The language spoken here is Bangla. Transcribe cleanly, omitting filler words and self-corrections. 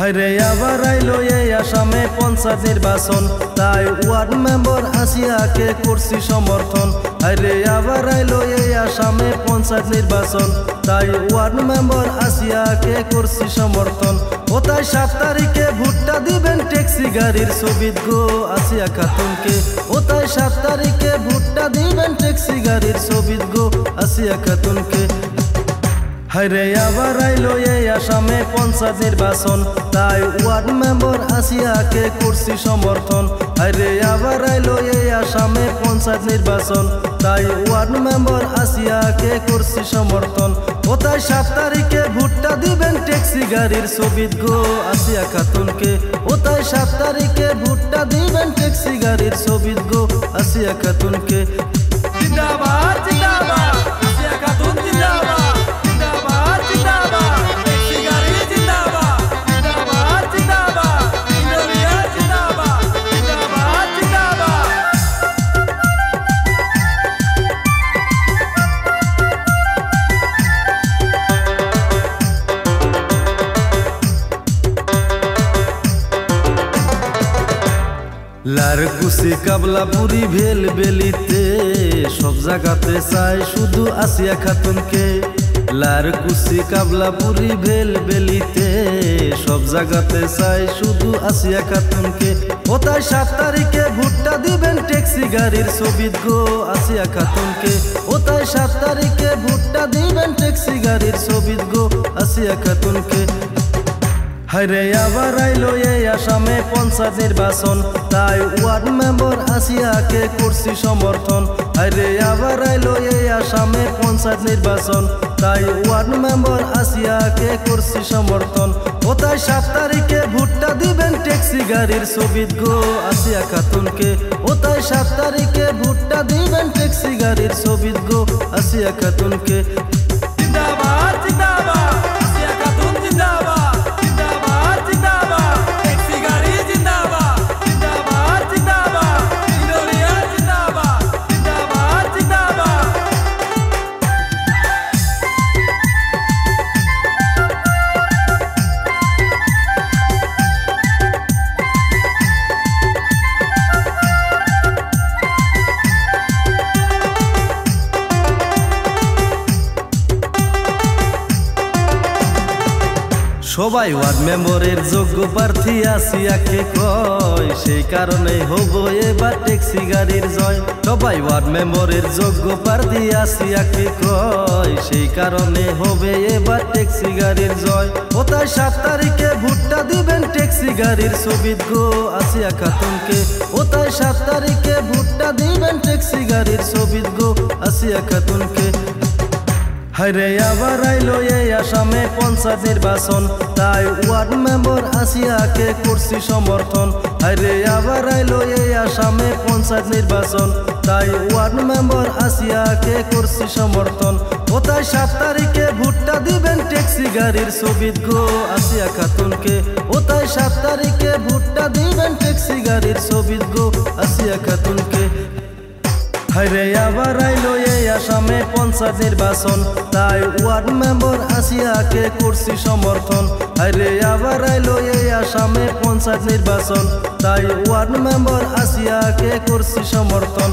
হায়রে আবার আইলো এই আসামে পঞ্চায়েত নির্বাচন, তাই ওয়ার্ড মেম্বার আসিয়াকে করছি সমর্থন। হায়রে আবার আইলো এই আসামে পঞ্চায়েত নির্বাচন, তাই ওয়ার্ড মেম্বার আসিয়াকে করছি সমর্থন। ও তাই 7 তারিখে ভোটটা দিবেন ট্যাক্সি গাড়ির ছবিত গো আসিয়া খাতুনকে। ও তাই 7 তারিখে ভোটটা দিবেন ট্যাক্সি গাড়ির ছবিত গো আসিয়া খাতুনকে। হায়রে আবার আইলো এই আসামে পঞ্চায়েত নির্বাচন, তাই ওয়ার্ড মেম্বার আসিয়াকে করছি সমর্থন। হায়রে আবার আইলো এই আসামে পঞ্চায়েত নির্বাচন, তাই ওয়ার্ড মেম্বার আসিয়াকে করছি সমর্থন। ও তাই 7 তারিখে ভোটটা দিবেন ট্যাক্সি গাড়ির ছবিত গো আসিয়া খাতুনকে। ও তাই 7 তারিখে ভোটটা দিবেন ট্যাক্সি গাড়ির ছবিত গো আসিয়া খাতুনকে। জিন্দাবাদ জিন্দাবাদ আসিয়া খাতুন জিন্দাবাদ। লারকুসি কাবলাপুরি ভেল বেলিতে সব জায়গাতে চাই শুধু আসিয়া খাতুনকে। লারকুসি কাবলাপুরি ভেল বেলিতে সব জায়গাতে চাই শুধু আসিয়া খাতুনকে। ও তাই 7 তারিখে ভোটটা দিবেন ট্যাক্সি গাড়ির ছবিত গো আসিয়া খাতুনকে। ও তাই 7 তারিখে ভোটটা দিবেন ট্যাক্সি গাড়ির ছবিত গো আসিয়া খাতুনকে। হায়রে আবার আইলো এই আসামে পঞ্চায়েত নির্বাচন, তাই ওয়ার্ড মেম্বার আসিয়াকে করছি সমর্থন। হায়রে আবার আইলো এই আসামে পঞ্চায়েত নির্বাচন, তাই ওয়ার্ড মেম্বার আসিয়াকে করছি সমর্থন। ও তাই 7 তারিখে ভোটটা দিবেন ট্যাক্সি গাড়ির ছবিত গো আসিয়া খাতুনকে। ও তাই 7 তারিখে ভোটটা দিবেন ট্যাক্সি গাড়ির ছবিত গো আসিয়া খাতুনকে। জিন্দাবাদ জিন্দাবাদ আসিয়া খাতুন জিন্দাবাদ। সবাই ওয়ার্ড মেম্বারের যোগ্য প্রার্থী আসিয়াকে কয়, সেই কারণে হবো এবার ট্যাক্সি গাড়ির জয়। সবাই ওয়ার্ড মেম্বারের যোগ্য প্রার্থী আসিয়াকে কয়, সেই কারণে হবে এবার ট্যাক্সি গাড়ির জয়। ও তাই 7 তারিখে ভোটটা দিবেন ট্যাক্সি গাড়ির ছবিত গো আসিয়া খাতুনকে। ও তাই 7 তারিখে ভোটটা দিবেন ট্যাক্সি গাড়ির ছবিত গো আসিয়া খাতুনকে। হায়রে আবার আইলো এই আসামে পঞ্চায়েত নির্বাচন, তাই ওয়ার্ড মেম্বার আসিয়াকে করছি সমর্থন। হায়রে আবার আইলো এই আসামে পঞ্চায়েত নির্বাচন, তাই ওয়ার্ড মেম্বার আসিয়াকে করছি সমর্থন। ও তাই 7 তারিখে ভোটটা দিবেন ট্যাক্সি গাড়ির ছবিত গো আসিয়া খাতুনকে। ও তাই 7 তারিখে ভোটটা দিবেন ট্যাক্সি গাড়ির ছবিত গো আসিয়া খাতুনকে। হায়রে আবার আইলো এই আসামে পঞ্চায়েত নির্বাচন, তাই ওয়ার্ড মেম্বার আসিয়াকে করছি সমর্থন। হায়রে আবার আইলো এই আসামে পঞ্চায়েত নির্বাচন, তাই ওয়ার্ড মেম্বার আসিয়াকে করছি সমর্থন।